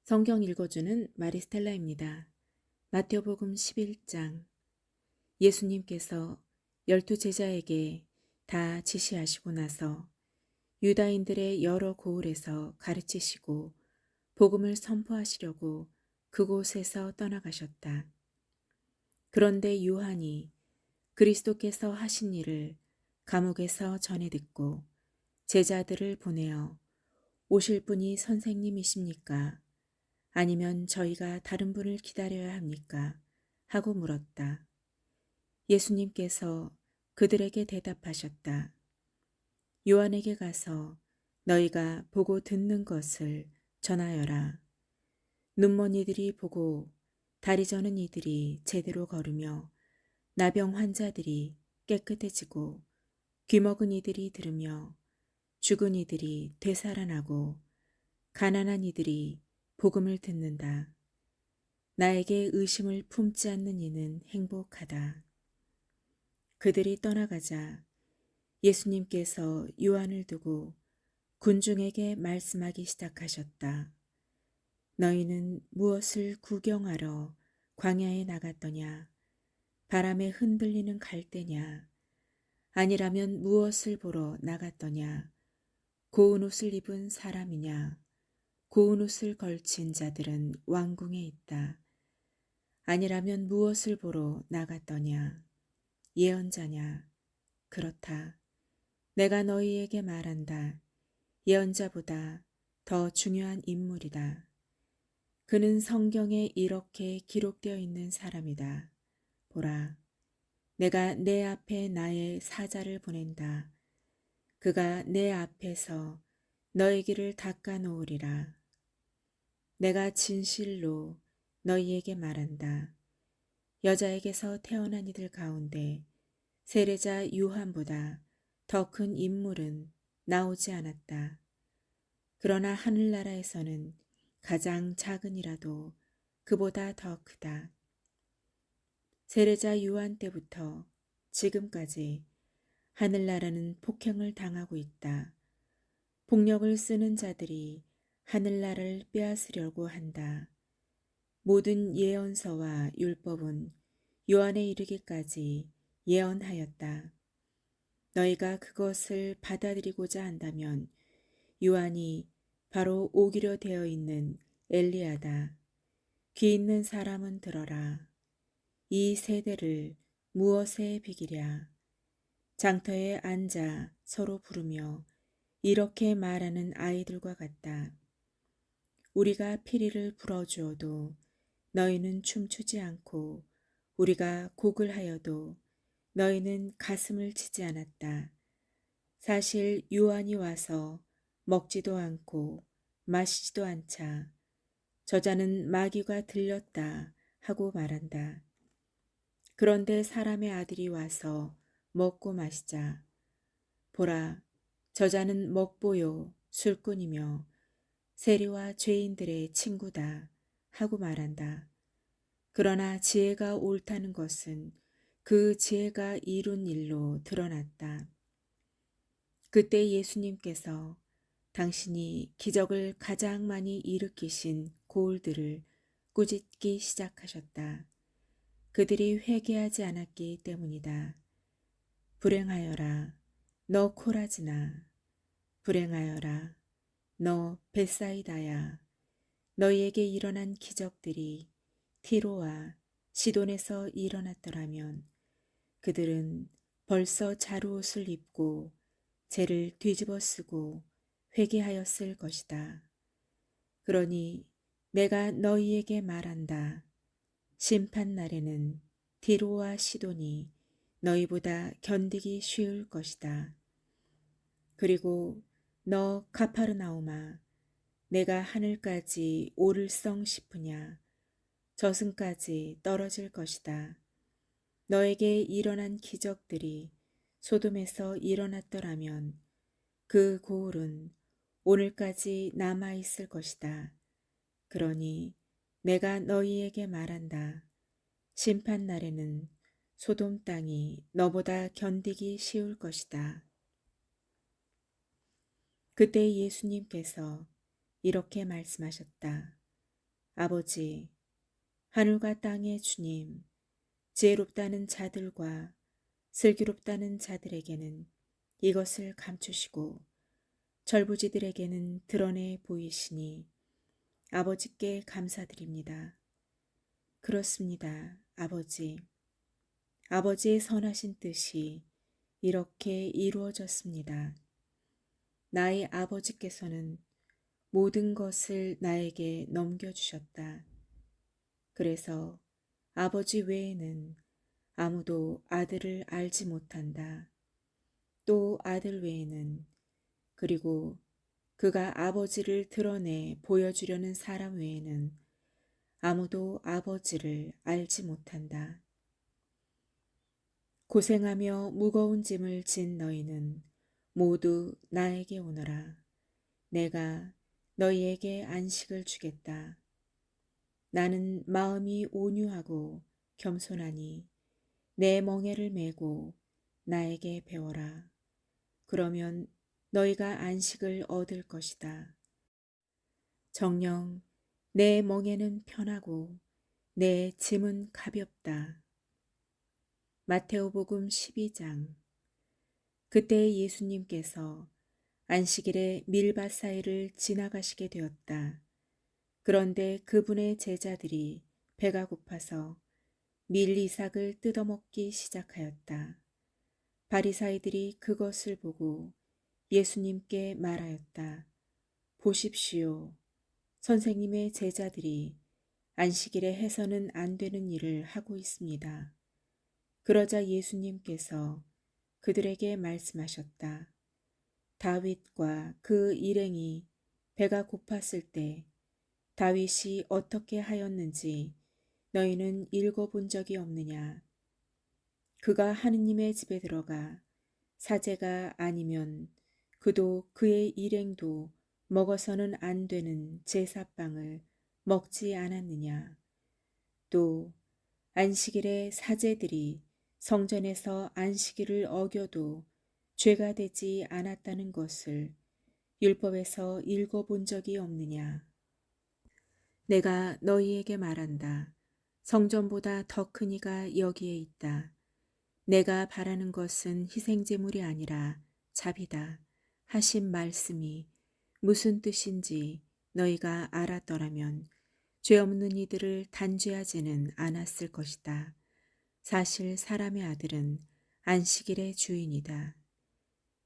성경 읽어주는 마리스텔라입니다. 마태복음 11장. 예수님께서 12 제자에게 다 지시하시고 나서 유다인들의 여러 고을에서 가르치시고 복음을 선포하시려고 그곳에서 떠나가셨다. 그런데 요한이 그리스도께서 하신 일을 감옥에서 전해 듣고 제자들을 보내어 오실 분이 선생님이십니까? 아니면 저희가 다른 분을 기다려야 합니까? 하고 물었다. 예수님께서 그들에게 대답하셨다. 요한에게 가서 너희가 보고 듣는 것을 전하여라. 눈먼 이들이 보고 다리 저는 이들이 제대로 걸으며 나병 환자들이 깨끗해지고 귀먹은 이들이 들으며 죽은 이들이 되살아나고 가난한 이들이 복음을 듣는다. 나에게 의심을 품지 않는 이는 행복하다. 그들이 떠나가자 예수님께서 요한을 두고 군중에게 말씀하기 시작하셨다. 너희는 무엇을 구경하러 광야에 나갔더냐? 바람에 흔들리는 갈대냐? 아니라면 무엇을 보러 나갔더냐? 고운 옷을 입은 사람이냐? 고운 옷을 걸친 자들은 왕궁에 있다. 아니라면 무엇을 보러 나갔더냐? 예언자냐? 그렇다. 내가 너희에게 말한다. 예언자보다 더 중요한 인물이다. 그는 성경에 이렇게 기록되어 있는 사람이다. 보라, 내가 내 앞에 나의 사자를 보낸다. 그가 내 앞에서 너희 길을 닦아 놓으리라. 내가 진실로 너희에게 말한다. 여자에게서 태어난 이들 가운데 세례자 요한보다 더 큰 인물은 나오지 않았다. 그러나 하늘나라에서는 가장 작은 이라도 그보다 더 크다. 세례자 요한 때부터 지금까지 하늘나라는 폭행을 당하고 있다. 폭력을 쓰는 자들이 하늘나라를 빼앗으려고 한다. 모든 예언서와 율법은 요한에 이르기까지 예언하였다. 너희가 그것을 받아들이고자 한다면 요한이 바로 오기로 되어 있는 엘리야다. 귀 있는 사람은 들어라. 이 세대를 무엇에 비기랴? 장터에 앉아 서로 부르며 이렇게 말하는 아이들과 같다. 우리가 피리를 불어주어도 너희는 춤추지 않고 우리가 곡을 하여도 너희는 가슴을 치지 않았다. 사실 요한이 와서 먹지도 않고 마시지도 않자 저자는 마귀가 들렸다 하고 말한다. 그런데 사람의 아들이 와서 먹고 마시자. 보라, 저자는 먹보요 술꾼이며 세리와 죄인들의 친구다 하고 말한다. 그러나 지혜가 옳다는 것은 그 지혜가 이룬 일로 드러났다. 그때 예수님께서 당신이 기적을 가장 많이 일으키신 고울들을 꾸짖기 시작하셨다. 그들이 회개하지 않았기 때문이다. 불행하여라, 너 코라지나. 불행하여라, 너 벳사이다야. 너희에게 일어난 기적들이 티로와 시돈에서 일어났더라면 그들은 벌써 자루옷을 입고 재를 뒤집어 쓰고 회개하였을 것이다. 그러니 내가 너희에게 말한다. 심판 날에는 디로와 시돈이 너희보다 견디기 쉬울 것이다. 그리고 너 가파르나움아, 내가 하늘까지 오를성 싶으냐? 저승까지 떨어질 것이다. 너에게 일어난 기적들이 소돔에서 일어났더라면 그 고울은 오늘까지 남아있을 것이다. 그러니 내가 너희에게 말한다. 심판 날에는 소돔 땅이 너보다 견디기 쉬울 것이다. 그때 예수님께서 이렇게 말씀하셨다. 아버지, 하늘과 땅의 주님, 지혜롭다는 자들과 슬기롭다는 자들에게는 이것을 감추시고 절부지들에게는 드러내 보이시니 아버지께 감사드립니다. 그렇습니다, 아버지. 아버지의 선하신 뜻이 이렇게 이루어졌습니다. 나의 아버지께서는 모든 것을 나에게 넘겨주셨다. 그래서 아버지 외에는 아무도 아들을 알지 못한다. 또 아들 외에는, 그리고 그가 아버지를 드러내 보여주려는 사람 외에는 아무도 아버지를 알지 못한다. 고생하며 무거운 짐을 진 너희는 모두 나에게 오너라. 내가 너희에게 안식을 주겠다. 나는 마음이 온유하고 겸손하니 내 멍에를 메고 나에게 배워라. 그러면 너희가 안식을 얻을 것이다. 정녕 내 멍에는 편하고 내 짐은 가볍다. 마테오복음 12장. 그때 예수님께서 안식일에 밀밭 사이를 지나가시게 되었다. 그런데 그분의 제자들이 배가 고파서 밀이삭을 뜯어먹기 시작하였다. 바리사이들이 그것을 보고 예수님께 말하였다. 보십시오. 선생님의 제자들이 안식일에 해서는 안 되는 일을 하고 있습니다. 그러자 예수님께서 그들에게 말씀하셨다. 다윗과 그 일행이 배가 고팠을 때 다윗이 어떻게 하였는지 너희는 읽어본 적이 없느냐? 그가 하느님의 집에 들어가 사제가 아니면 그도 그의 일행도 먹어서는 안 되는 제사빵을 먹지 않았느냐? 또 안식일에 사제들이 성전에서 안식일을 어겨도 죄가 되지 않았다는 것을 율법에서 읽어본 적이 없느냐? 내가 너희에게 말한다. 성전보다 더 큰 이가 여기에 있다. 내가 바라는 것은 희생제물이 아니라 자비다 하신 말씀이 무슨 뜻인지 너희가 알았더라면 죄 없는 이들을 단죄하지는 않았을 것이다. 사실 사람의 아들은 안식일의 주인이다.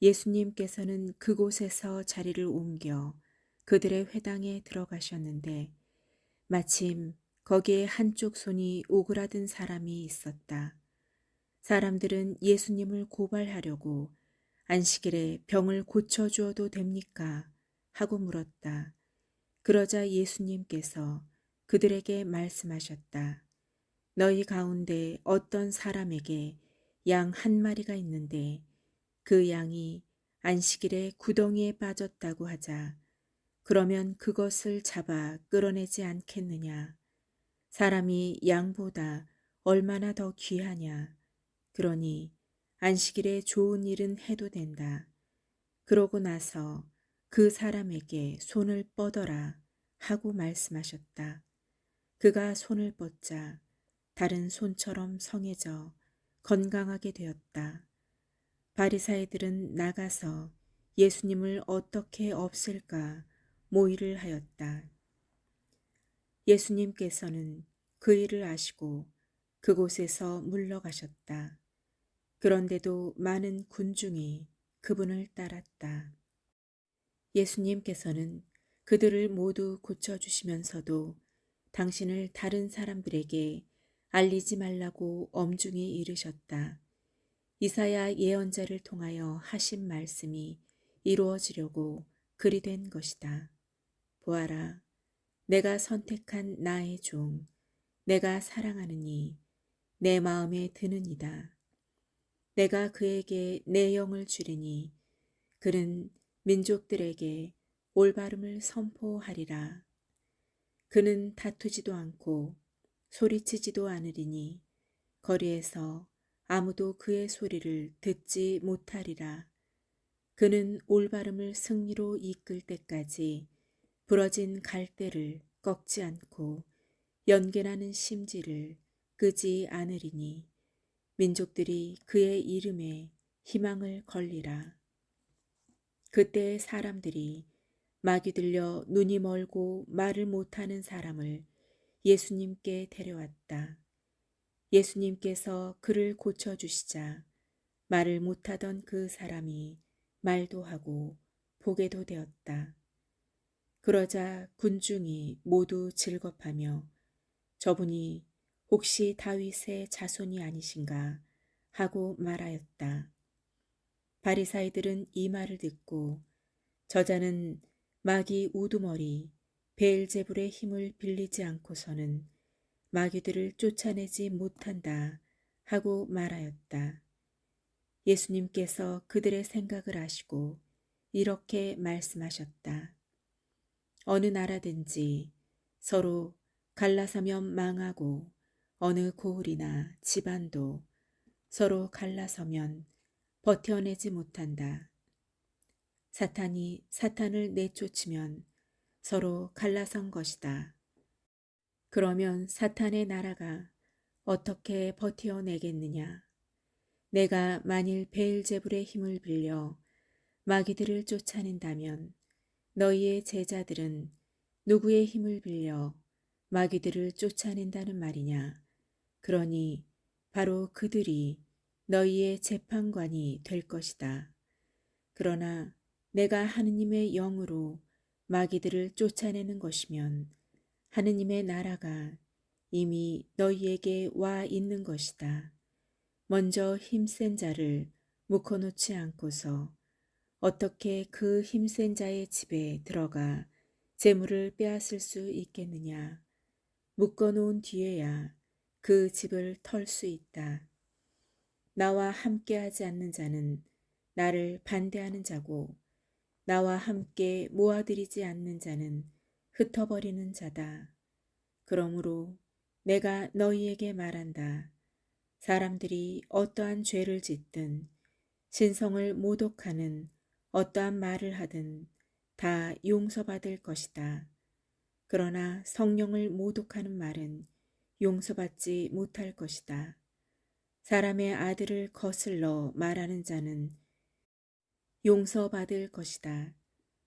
예수님께서는 그곳에서 자리를 옮겨 그들의 회당에 들어가셨는데 마침 거기에 한쪽 손이 오그라든 사람이 있었다. 사람들은 예수님을 고발하려고 안식일에 병을 고쳐주어도 됩니까? 하고 물었다. 그러자 예수님께서 그들에게 말씀하셨다. 너희 가운데 어떤 사람에게 양 한 마리가 있는데 그 양이 안식일에 구덩이에 빠졌다고 하자. 그러면 그것을 잡아 끌어내지 않겠느냐? 사람이 양보다 얼마나 더 귀하냐? 그러니 안식일에 좋은 일은 해도 된다. 그러고 나서 그 사람에게 손을 뻗어라 하고 말씀하셨다. 그가 손을 뻗자 다른 손처럼 성해져 건강하게 되었다. 바리사이들은 나가서 예수님을 어떻게 없앨까 모의를 하였다. 예수님께서는 그 일을 아시고 그곳에서 물러가셨다. 그런데도 많은 군중이 그분을 따랐다. 예수님께서는 그들을 모두 고쳐주시면서도 당신을 다른 사람들에게 알리지 말라고 엄중히 이르셨다. 이사야 예언자를 통하여 하신 말씀이 이루어지려고 그리 된 것이다. 보아라, 내가 선택한 나의 종, 내가 사랑하는 이, 내 마음에 드는 이다. 내가 그에게 내 영을 주리니 그는 민족들에게 올바름을 선포하리라. 그는 다투지도 않고 소리치지도 않으리니 거리에서 아무도 그의 소리를 듣지 못하리라. 그는 올바름을 승리로 이끌 때까지 부러진 갈대를 꺾지 않고 연결하는 심지를 끄지 않으리니 민족들이 그의 이름에 희망을 걸리라. 그때 사람들이 막이 들려 눈이 멀고 말을 못하는 사람을 예수님께 데려왔다. 예수님께서 그를 고쳐주시자 말을 못하던 그 사람이 말도 하고 보게도 되었다. 그러자 군중이 모두 즐겁하며 저분이 혹시 다윗의 자손이 아니신가 하고 말하였다. 바리사이들은 이 말을 듣고 저자는 마귀 우두머리 베엘제불의 힘을 빌리지 않고서는 마귀들을 쫓아내지 못한다 하고 말하였다. 예수님께서 그들의 생각을 아시고 이렇게 말씀하셨다. 어느 나라든지 서로 갈라서면 망하고 어느 고을이나 집안도 서로 갈라서면 버텨내지 못한다. 사탄이 사탄을 내쫓으면 서로 갈라선 것이다. 그러면 사탄의 나라가 어떻게 버텨내겠느냐? 내가 만일 베엘제불의 힘을 빌려 마귀들을 쫓아낸다면 너희의 제자들은 누구의 힘을 빌려 마귀들을 쫓아낸다는 말이냐? 그러니 바로 그들이 너희의 재판관이 될 것이다. 그러나 내가 하느님의 영으로 마귀들을 쫓아내는 것이면 하느님의 나라가 이미 너희에게 와 있는 것이다. 먼저 힘센 자를 묶어놓지 않고서 어떻게 그 힘센 자의 집에 들어가 재물을 빼앗을 수 있겠느냐. 묶어놓은 뒤에야 그 집을 털 수 있다. 나와 함께하지 않는 자는 나를 반대하는 자고 나와 함께 모아들이지 않는 자는 흩어버리는 자다. 그러므로 내가 너희에게 말한다. 사람들이 어떠한 죄를 짓든 신성을 모독하는 어떠한 말을 하든 다 용서받을 것이다. 그러나 성령을 모독하는 말은 용서받지 못할 것이다. 사람의 아들을 거슬러 말하는 자는 용서받을 것이다.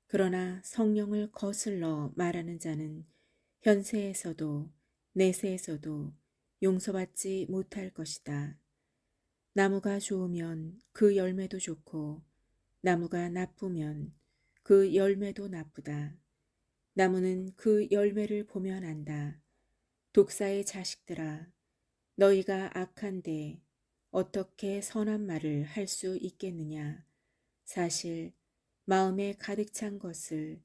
그러나 성령을 거슬러 말하는 자는 현세에서도 내세에서도 용서받지 못할 것이다. 나무가 좋으면 그 열매도 좋고 나무가 나쁘면 그 열매도 나쁘다. 나무는 그 열매를 보면 안다. 독사의 자식들아, 너희가 악한데 어떻게 선한 말을 할 수 있겠느냐? 사실 마음에 가득 찬 것을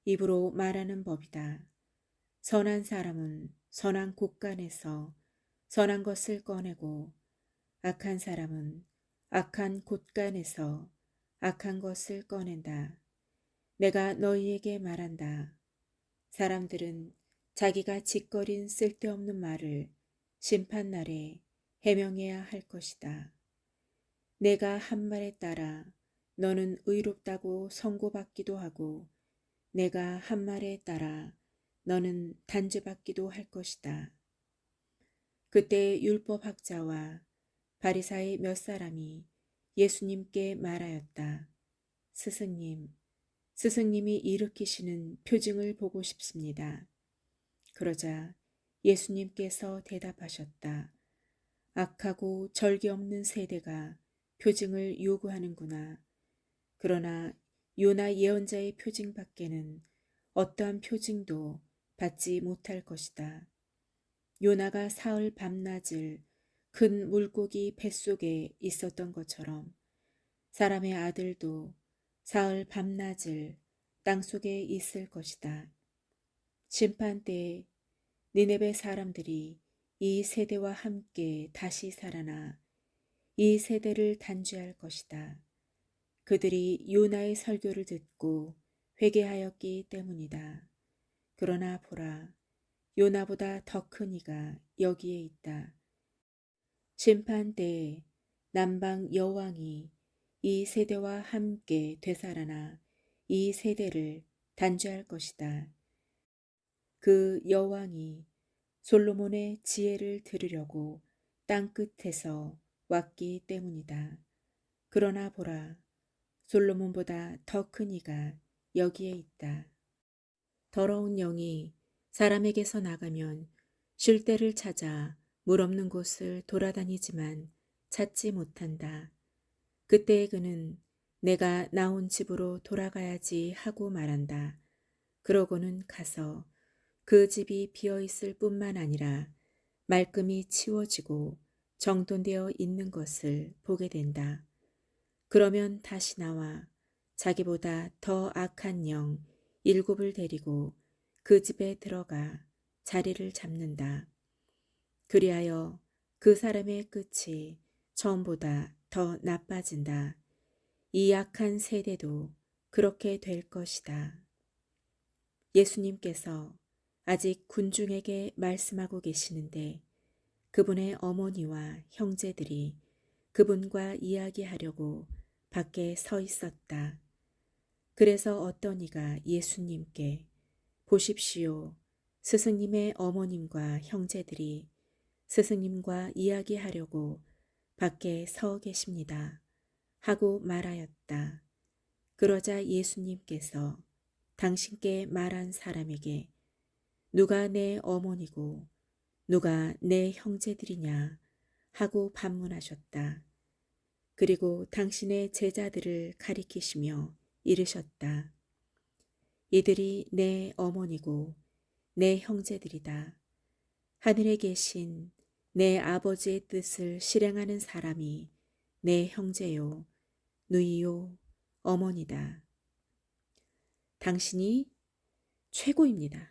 입으로 말하는 법이다. 선한 사람은 선한 곳간에서 선한 것을 꺼내고 악한 사람은 악한 곳간에서 악한 것을 꺼낸다. 내가 너희에게 말한다. 사람들은 자기가 짓거린 쓸데없는 말을 심판날에 해명해야 할 것이다. 내가 한 말에 따라 너는 의롭다고 선고받기도 하고 내가 한 말에 따라 너는 단죄받기도 할 것이다. 그때 율법학자와 바리사의 몇 사람이 예수님께 말하였다. 스승님이 일으키시는 표징을 보고 싶습니다. 그러자 예수님께서 대답하셨다. 악하고 절개 없는 세대가 표징을 요구하는구나. 그러나 요나 예언자의 표징 밖에는 어떠한 표징도 받지 못할 것이다. 요나가 사흘 밤낮을 큰 물고기 뱃속에 있었던 것처럼 사람의 아들도 사흘 밤낮을 땅속에 있을 것이다. 심판 때에 니네베 사람들이 이 세대와 함께 다시 살아나 이 세대를 단죄할 것이다. 그들이 요나의 설교를 듣고 회개하였기 때문이다. 그러나 보라, 요나보다 더 큰 이가 여기에 있다. 심판 때에 남방 여왕이 이 세대와 함께 되살아나 이 세대를 단죄할 것이다. 그 여왕이 솔로몬의 지혜를 들으려고 땅 끝에서 왔기 때문이다. 그러나 보라, 솔로몬보다 더 큰 이가 여기에 있다. 더러운 영이 사람에게서 나가면 쉴 데를 찾아 물 없는 곳을 돌아다니지만 찾지 못한다. 그때 그는 내가 나온 집으로 돌아가야지 하고 말한다. 그러고는 가서 그 집이 비어 있을 뿐만 아니라 말끔히 치워지고 정돈되어 있는 것을 보게 된다. 그러면 다시 나와 자기보다 더 악한 영 일곱을 데리고 그 집에 들어가 자리를 잡는다. 그리하여 그 사람의 끝이 처음보다 더 나빠진다. 이 악한 세대도 그렇게 될 것이다. 예수님께서 아직 군중에게 말씀하고 계시는데 그분의 어머니와 형제들이 그분과 이야기하려고 밖에 서 있었다. 그래서 어떤 이가 예수님께 보십시오. 스승님의 어머님과 형제들이 스승님과 이야기하려고 밖에 서 계십니다. 하고 말하였다. 그러자 예수님께서 당신께 말한 사람에게 누가 내 어머니고 누가 내 형제들이냐 하고 반문하셨다. 그리고 당신의 제자들을 가리키시며 이르셨다. 이들이 내 어머니고 내 형제들이다. 하늘에 계신 내 아버지의 뜻을 실행하는 사람이 내 형제요, 누이요, 어머니다. 당신이 최고입니다.